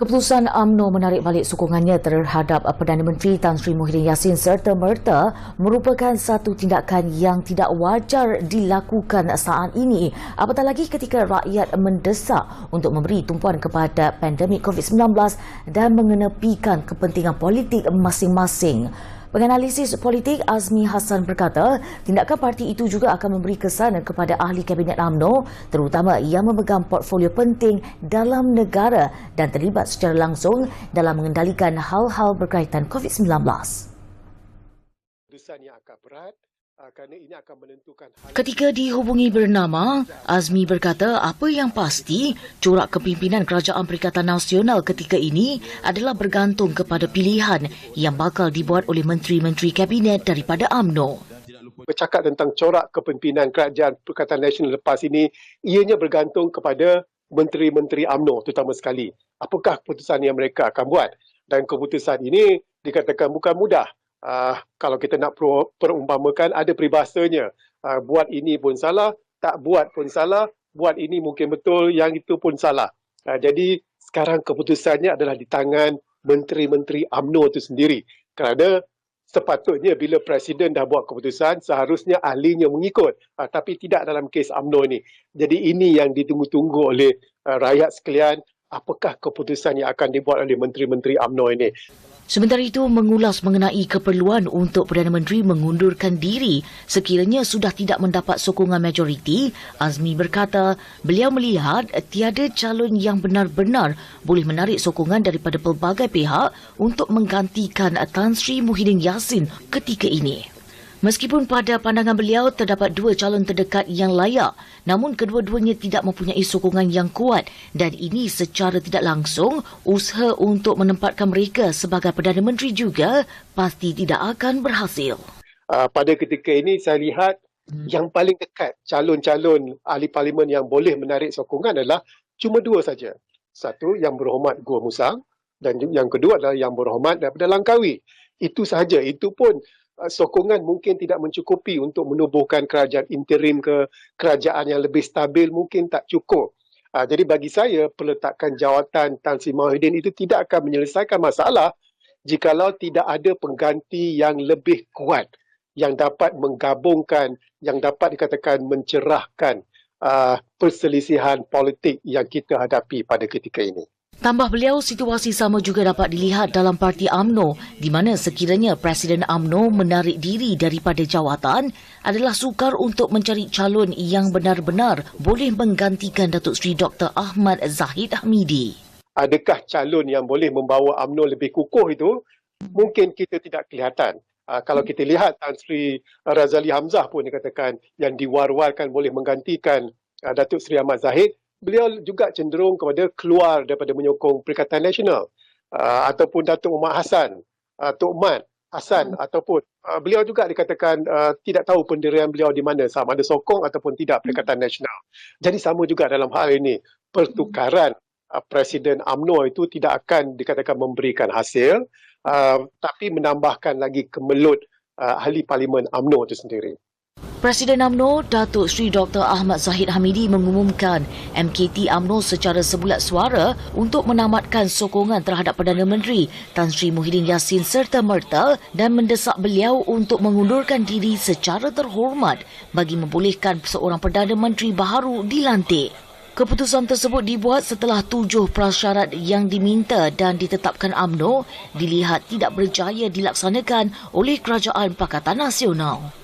Keputusan UMNO menarik balik sokongannya terhadap Perdana Menteri Tan Sri Muhyiddin Yassin serta-merta merupakan satu tindakan yang tidak wajar dilakukan saat ini, apatah lagi ketika rakyat mendesak untuk memberi tumpuan kepada pandemik COVID-19 dan mengenepikan kepentingan politik masing-masing. Penganalisis politik Azmi Hassan berkata, tindakan parti itu juga akan memberi kesan kepada ahli Kabinet UMNO, terutama yang memegang portfolio penting dalam negara dan terlibat secara langsung dalam mengendalikan hal-hal berkaitan COVID-19. Keputusan yang akan berat kerana ini akan menentukan. Ketika dihubungi bernama, Azmi berkata apa yang pasti corak kepimpinan Kerajaan Perikatan Nasional ketika ini adalah bergantung kepada pilihan yang bakal dibuat oleh menteri-menteri kabinet daripada UMNO. Bercakap tentang corak kepimpinan Kerajaan Perikatan Nasional lepas ini, ianya bergantung kepada menteri-menteri UMNO terutama sekali. Apakah keputusan yang mereka akan buat? Dan keputusan ini dikatakan bukan mudah. Kalau kita nak perumpamakan, ada peribahasanya. Buat ini pun salah, tak buat pun salah, buat ini mungkin betul, yang itu pun salah. Jadi sekarang keputusannya adalah di tangan menteri-menteri UMNO itu sendiri. Kerana sepatutnya bila Presiden dah buat keputusan, seharusnya ahlinya mengikut. Tapi tidak dalam kes UMNO ini. Jadi ini yang ditunggu-tunggu oleh rakyat sekalian. Apakah keputusan yang akan dibuat oleh menteri-menteri UMNO ini? Sementara itu, mengulas mengenai keperluan untuk Perdana Menteri mengundurkan diri sekiranya sudah tidak mendapat sokongan majoriti, Azmi berkata beliau melihat tiada calon yang benar-benar boleh menarik sokongan daripada pelbagai pihak untuk menggantikan Tan Sri Muhyiddin Yassin ketika ini. Meskipun pada pandangan beliau terdapat dua calon terdekat yang layak, namun kedua-duanya tidak mempunyai sokongan yang kuat dan ini secara tidak langsung usaha untuk menempatkan mereka sebagai Perdana Menteri juga pasti tidak akan berhasil. Pada ketika ini saya lihat yang paling dekat calon-calon ahli parlimen yang boleh menarik sokongan adalah cuma dua saja. Satu yang berhormat Gua Musang dan yang kedua adalah yang berhormat daripada Langkawi. Itu sahaja. Itu pun sokongan mungkin tidak mencukupi untuk menubuhkan kerajaan interim ke kerajaan yang lebih stabil, mungkin tak cukup. Jadi bagi saya, peletakan jawatan Tan Sri Muhyiddin itu tidak akan menyelesaikan masalah jikalau tidak ada pengganti yang lebih kuat, yang dapat menggabungkan, yang dapat dikatakan mencerahkan perselisihan politik yang kita hadapi pada ketika ini. Tambah beliau, situasi sama juga dapat dilihat dalam parti UMNO di mana sekiranya Presiden UMNO menarik diri daripada jawatan adalah sukar untuk mencari calon yang benar-benar boleh menggantikan Datuk Seri Dr. Ahmad Zahid Hamidi. Adakah calon yang boleh membawa UMNO lebih kukuh itu? Mungkin kita tidak kelihatan. Kalau kita lihat Tan Sri Razali Hamzah pun dikatakan yang diwar-warkan boleh menggantikan Datuk Seri Ahmad Zahid. Beliau juga cenderung kepada keluar daripada menyokong Perikatan Nasional ataupun Datuk Muhammad Hassan, Tok Mat Hassan ataupun beliau juga dikatakan tidak tahu pendirian beliau di mana, sama ada sokong ataupun tidak Perikatan Nasional. Jadi sama juga dalam hal ini, pertukaran Presiden UMNO itu tidak akan dikatakan memberikan hasil, tapi menambahkan lagi kemelut ahli parlimen UMNO itu sendiri. Presiden UMNO Datuk Seri Dr. Ahmad Zahid Hamidi mengumumkan MKT UMNO secara sebulat suara untuk menamatkan sokongan terhadap Perdana Menteri Tan Sri Muhyiddin Yassin serta-merta dan mendesak beliau untuk mengundurkan diri secara terhormat bagi membolehkan seorang Perdana Menteri baharu dilantik. Keputusan tersebut dibuat setelah 7 prasyarat yang diminta dan ditetapkan UMNO dilihat tidak berjaya dilaksanakan oleh Kerajaan Pakatan Nasional.